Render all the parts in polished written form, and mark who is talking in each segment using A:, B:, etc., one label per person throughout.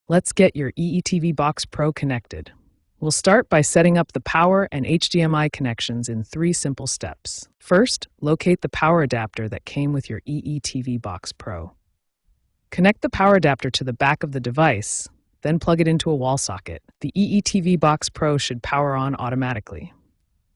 A: Let's get your EETV Box Pro connected. We'll start by setting up the power and HDMI connections in 3 simple steps. First, locate the power adapter that came with your EETV Box Pro. Connect the power adapter to the back of the device, then plug it into a wall socket. The EETV Box Pro should power on automatically.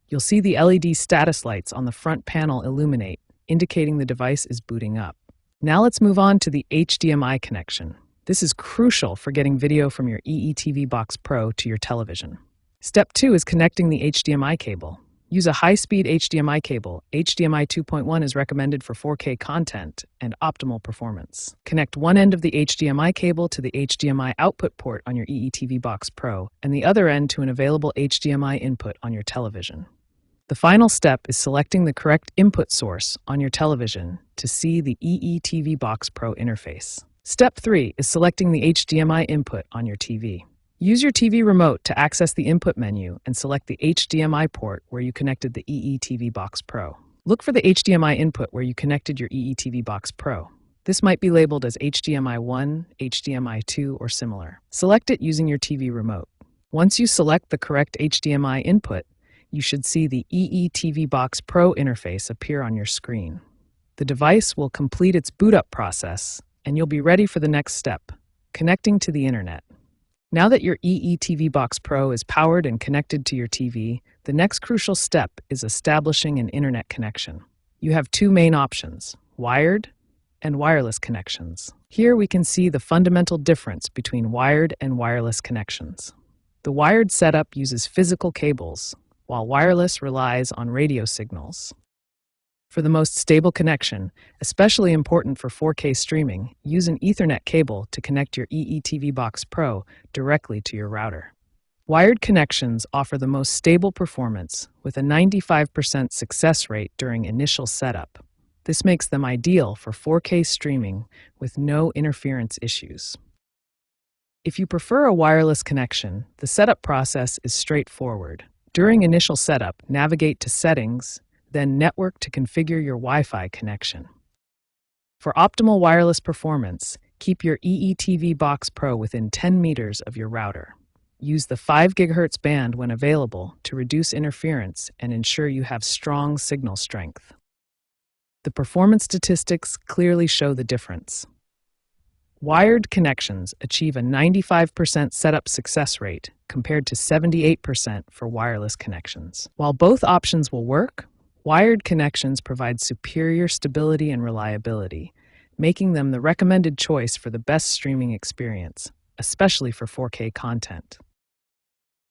A: You'll see the LED status lights on the front panel illuminate, indicating the device is booting up. Now let's move on to the HDMI connection. This is crucial for getting video from your EETV Box Pro to your television. Step 2 is connecting the HDMI cable. Use a high-speed HDMI cable. HDMI 2.1 is recommended for 4K content and optimal performance. Connect one end of the HDMI cable to the HDMI output port on your EETV Box Pro and the other end to an available HDMI input on your television. The final step is selecting the correct input source on your television to see the EETV Box Pro interface. Step 3 is selecting the HDMI input on your TV. Use your TV remote to access the input menu and select the HDMI port where you connected the EETV Box Pro. Look for the HDMI input where you connected your EETV Box Pro. This might be labeled as HDMI 1, HDMI 2, or similar. Select it using your TV remote. Once you select the correct HDMI input, you should see the EETV Box Pro interface appear on your screen. The device will complete its boot up process, and you'll be ready for the next step, connecting to the internet. Now that your EETV Box Pro is powered and connected to your TV, the next crucial step is establishing an internet connection. You have 2 main options, wired and wireless connections. Here we can see the fundamental difference between wired and wireless connections. The wired setup uses physical cables, while wireless relies on radio signals. For the most stable connection, especially important for 4K streaming, use an Ethernet cable to connect your EETV Box Pro directly to your router. Wired connections offer the most stable performance with a 95% success rate during initial setup. This makes them ideal for 4K streaming with no interference issues. If you prefer a wireless connection, the setup process is straightforward. During initial setup, navigate to Settings, then Network to configure your Wi-Fi connection. For optimal wireless performance, keep your EETV Box Pro within 10 meters of your router. Use the 5 GHz band when available to reduce interference and ensure you have strong signal strength. The performance statistics clearly show the difference. Wired connections achieve a 95% setup success rate compared to 78% for wireless connections. While both options will work, wired connections provide superior stability and reliability, making them the recommended choice for the best streaming experience, especially for 4K content.